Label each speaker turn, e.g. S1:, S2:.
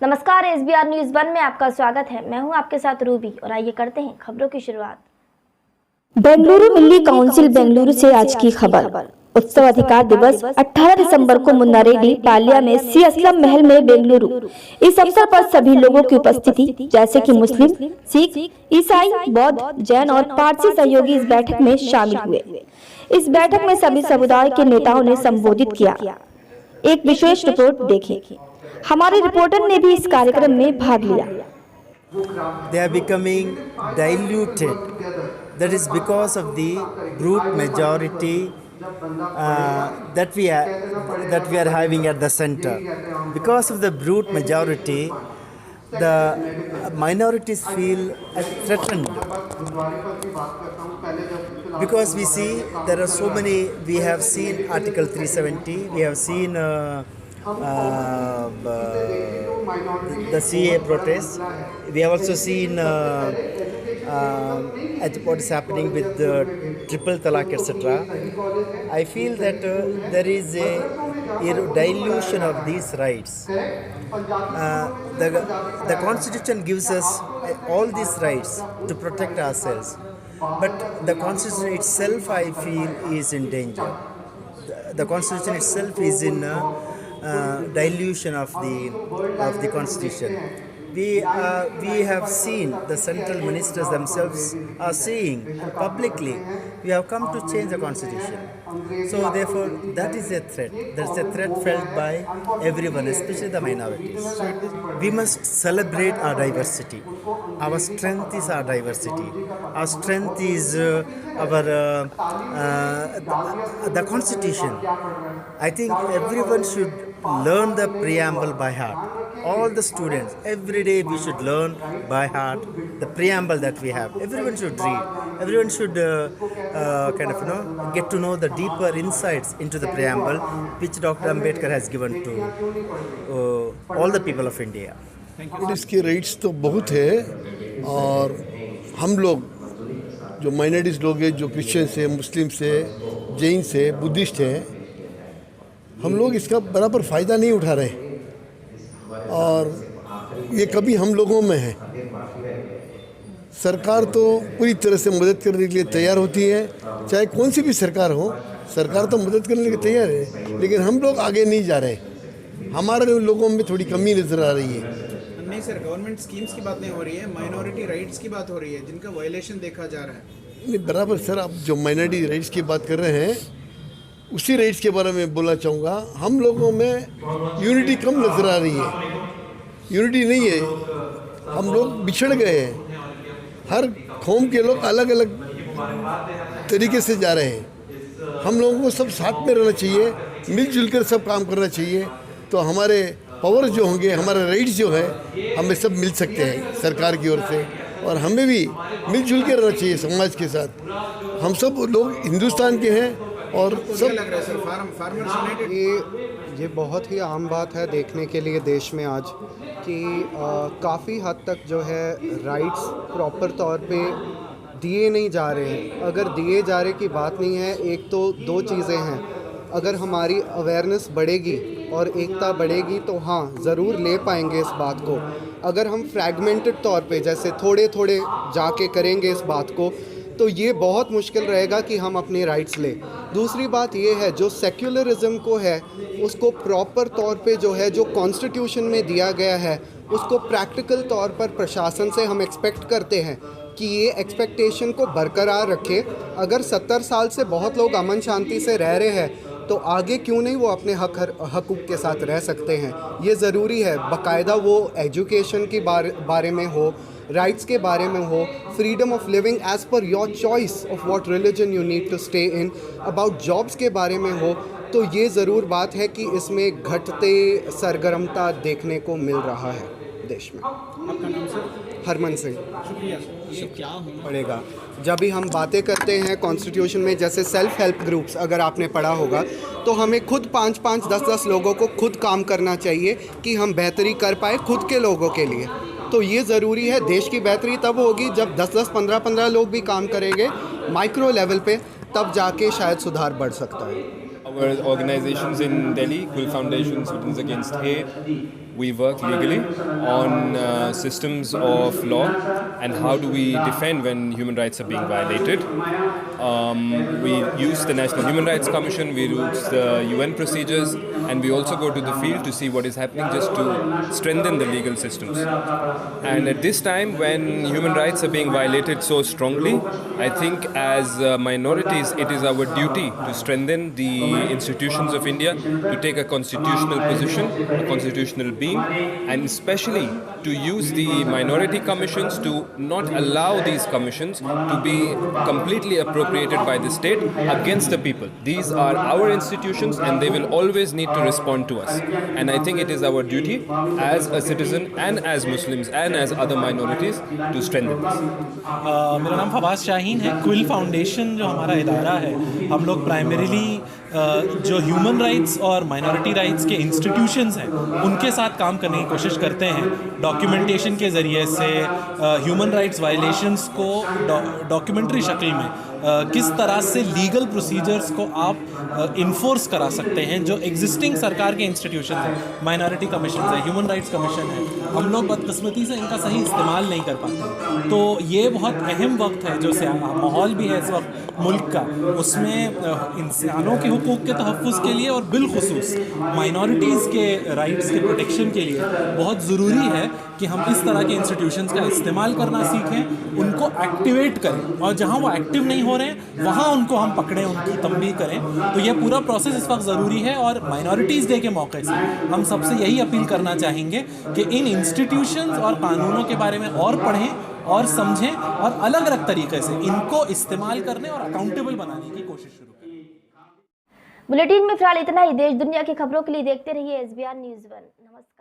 S1: नमस्कार, SBR news 1 में आपका स्वागत है। मैं हूं आपके साथ रूबी और आइए करते हैं खबरों की शुरुआत।
S2: बेंगलुरु मिल्ली काउंसिल बेंगलुरु से आज की खबर। उत्सव अधिकार दिवस 18 दिसंबर को मुन्नारेड्डी पालिया में सी असलम महल में बेंगलुरु। इस अवसर पर सभी लोगों की उपस्थिति जैसे कि मुस्लिम, सिख, ईसाई, बौद्ध, जैन और पारसी सहयोगी इस बैठक में शामिल हुए। इस बैठक में सभी समुदाय के नेताओं ने संबोधित किया। एक विशेष रिपोर्ट देखें। हमारे रिपोर्टर ने भी इस कार्यक्रम में भाग लिया।
S3: They are becoming diluted. That is because of the brute majority that we are having at the center. Because of the brute majority, the minorities feel threatened. Because we see there are so many. We have seen Article 370. We have seen. The CA protests. We have also seen what is happening with the triple talaq, etc. I feel that there is a dilution of these rights. The Constitution gives us all these rights to protect ourselves, but the Constitution itself, I feel, is in danger. The Constitution itself is in dilution of the Constitution. We have seen the central ministers themselves are saying publicly, we have come to change the Constitution. So therefore, that is a threat. That's a threat felt by everyone, especially the minorities. We must celebrate our diversity. Our strength is our diversity. Our strength is the Constitution. I think everyone should learn the preamble by heart. All the students, every day we should learn by heart the preamble that we have. Everyone should read. Everyone should get to know the deeper insights into the preamble which Dr. Ambedkar has given to all the people of India.
S4: इसके rights तो बहुत है और हम लोग जो minorities लोग हैं, जो क्रिश्चियंस हैं, मुस्लिम्स हैं, जैन हैं, बुद्धिस्ट हैं, हम लोग इसका बराबर फ़ायदा नहीं उठा रहे और ये कभी हम लोगों में है। सरकार तो पूरी तरह से मदद करने के लिए तैयार होती है, चाहे कौन सी भी सरकार हो, सरकार तो मदद करने के लिए तैयार है, लेकिन हम लोग आगे नहीं जा रहे। हमारे लोगों में थोड़ी कमी नज़र आ रही है।
S5: नहीं सर, गवर्नमेंट स्कीम्स की बात नहीं हो रही है, माइनॉरिटी राइट्स की बात हो रही है जिनका वायलेशन देखा जा रहा है।
S4: नहीं, बराबर सर, आप जो माइनॉरिटी राइट्स की बात कर रहे हैं उसी राइट्स के बारे में बोलना चाहूँगा। हम लोगों में यूनिटी कम नज़र आ रही है, यूनिटी नहीं है, हम लोग बिछड़ गए हैं। हर कौम के लोग अलग अलग तरीके से जा रहे हैं। हम लोगों को सब साथ में रहना चाहिए, मिलजुल कर सब काम करना चाहिए, तो हमारे पावर जो होंगे, हमारे राइट्स जो है, हमें सब मिल सकते हैं सरकार की ओर से, और हमें भी मिलजुल के रहना चाहिए समाज के साथ। हम सब लोग हिंदुस्तान के हैं और सब
S5: लग रहा है सर, फार्मर्स यूनाइटेड
S6: ये बहुत ही आम बात है देखने के लिए देश में आज कि काफ़ी हद तक जो है राइट्स प्रॉपर तौर पे दिए नहीं जा रहे हैं। अगर दिए जा रहे की बात नहीं है, एक तो दो चीज़ें हैं, अगर हमारी अवेयरनेस बढ़ेगी और एकता बढ़ेगी तो हाँ ज़रूर ले पाएंगे इस बात को। अगर हम फ्रैगमेंटेड तौर पे जैसे थोड़े थोड़े जाके करेंगे इस बात को, तो ये बहुत मुश्किल रहेगा कि हम अपने राइट्स लें। दूसरी बात ये है, जो सेक्युलरिज्म को है उसको प्रॉपर तौर पे जो है, जो कॉन्स्टिट्यूशन में दिया गया है, उसको प्रैक्टिकल तौर पर प्रशासन से हम एक्सपेक्ट करते हैं कि ये एक्सपेक्टेशन को बरकरार रखे। अगर 70 साल से बहुत लोग अमन शांति से रह रहे हैं तो आगे क्यों नहीं वो अपने हकूक़ के साथ रह सकते हैं। ये ज़रूरी है, बाकायदा वो एजुकेशन के बारे में हो, राइट्स के बारे में हो, freedom of living as per your choice of what religion you need to stay in, about jobs के बारे में हो, तो ये ज़रूर बात है कि इसमें घटते सरगर्मता देखने को मिल रहा है देश में।
S5: आपका नाम सर?
S6: हरमन सिंह।
S5: शुक्रिया सर। ये क्या होना
S6: पड़ेगा जब भी हम बातें करते हैं कॉन्स्टिट्यूशन में, जैसे सेल्फ हेल्प ग्रुप्स अगर आपने पढ़ा होगा, तो हमें खुद 5-5, 10-10 लोगों को खुद काम करना चाहिए कि हम बेहतरी कर पाए खुद के लोगों के लिए। तो ये ज़रूरी है। देश की बेहतरी तब होगी जब 10-10, 15-15 लोग भी काम करेंगे माइक्रो लेवल पे, तब जाके शायद सुधार बढ़ सकता है।
S7: Our organizations in Delhi, Kul Foundation, Students Against Hate, we work legally on systems of law and how do we defend when human rights are being violated. We use the National Human Rights Commission, we use the UN procedures, and we also go to the field to see what is happening just to strengthen the legal systems. And at this time when human rights are being violated so strongly, I think as minorities it is our duty to strengthen the institutions of India, to take a constitutional position, a constitutional being, and especially to use the minority commissions to not allow these commissions to be completely appropriated by the state against the people. These are our institutions and they will always need to respond to us. And I think it is our duty as a citizen and as Muslims and as other minorities to strengthen this.
S8: मेरा नाम फवाद शाहीन है। Quill foundation जो हमारा इदारा है, हम लोग primarily जो ह्यूमन राइट्स और माइनॉरिटी राइट्स के इंस्टीट्यूशंस हैं उनके साथ काम करने की कोशिश करते हैं। डॉक्यूमेंटेशन के ज़रिए से ह्यूमन राइट्स वायलेशंस को डॉक्यूमेंट्री शक्ल में किस तरह से लीगल प्रोसीजर्स को आप इन्फोर्स करा सकते हैं। जो एग्जिस्टिंग सरकार के इंस्टीट्यूशन हैं, माइनॉरिटी कमीशन है, ह्यूमन राइट्स कमीशन है, हम लोग बदकिस्मती से इनका सही इस्तेमाल नहीं कर पाते। तो ये बहुत अहम वक्त है, जो माहौल भी है इस वक्त मुल्क का, उसमें इंसानों के हुकूक़ के तहफ़्फ़ुज़ के लिए और बिलखुसूस माइनॉरिटीज़ के राइट्स के प्रोटेक्शन के लिए बहुत ज़रूरी है कि हम इस तरह के इंस्टीट्यूशंस का इस्तेमाल करना सीखें, उनको एक्टिवेट करें, और जहाँ वो एक्टिव नहीं हो रहे हैं वहाँ उनको हम पकड़ें, उनकी तंबीह करें। तो ये पूरा प्रोसेस इस वक्त ज़रूरी है। और माइनॉरिटीज़ डे के मौके से हम सबसे यही अपील करना चाहेंगे कि इन इंस्टीट्यूशंस और कानूनों के बारे में और पढ़ें और समझें और अलग अलग तरीके से इनको इस्तेमाल करने और अकाउंटेबल बनाने की कोशिश शुरू करें।
S1: बुलेटिन में फिलहाल इतना ही। देश दुनिया की खबरों के लिए देखते रहिए SBR News 1। नमस्कार।